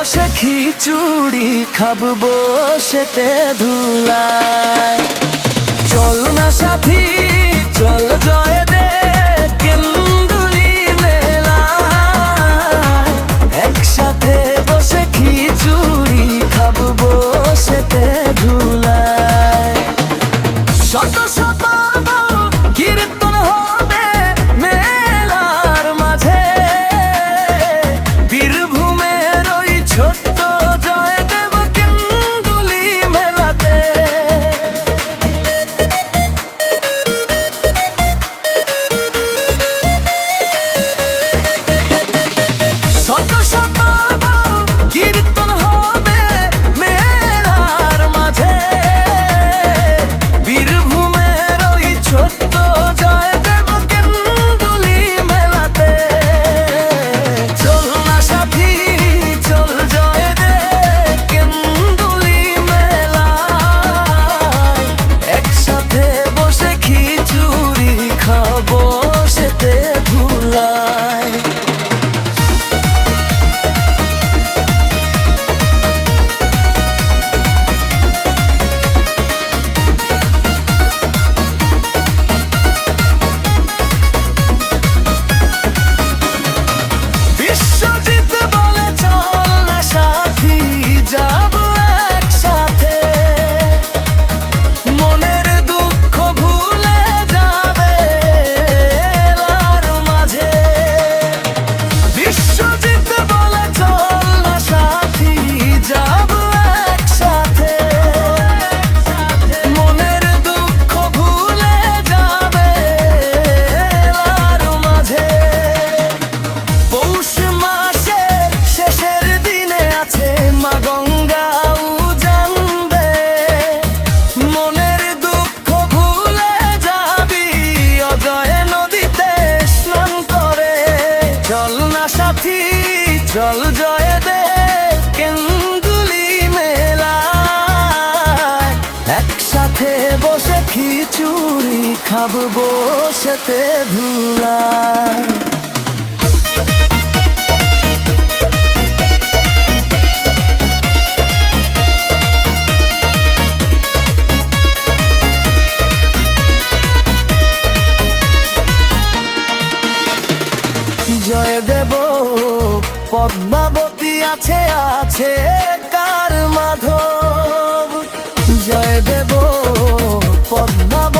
বসে খিচুড়ি খাবো বসেতে ধুলায়। চল না সাথী চল জয় দে কেন্দুলি মেলায়, একসাথে বসে খিচুড়ি খাবো বসেতে ধুলায়। শত শত কীর্তন হবে মেলার মাঝে, বীরভূমের ওই ছোট্ট জয়দেব কেন্দুলি মেলাতে। শত শত কীর্তন হবে মেলার মাঝে, বীরভূমের ওই ছোট্ট জয়দেব কেন্দুলি মেলাতে। চল না সাথী চল জয় দে কেন্দুলি মেলায়, একসাথে বসে খিচুড়ি খাবো সেতে ধুলায়। বিশ্বজিৎ বলে চল না সাথী যাবো একসাথে, মনের দুঃখ ভুলে যাবে এলার মাঝে। বিশ্বজিৎ বলে চল না সাথী যাবো একসাথে, মনের দুঃখ ভুলে যাবে এলার মাঝে। পৌষ মাসের শেষের দিনে আছে মা গঙ্গা জানবে, মনের দুঃখ ভুলে যাবি অজয় নদীতে স্নান করে। চল না সাথী চল জয় দে কেন্দুলি মেলায়, একসাথে বসে খিচুড়ি খাবো বসেতে ধুলায়। জয় দেব পদ্মাবতী আছে আছে কার মাধব, জয় দেব পদ্মাবতী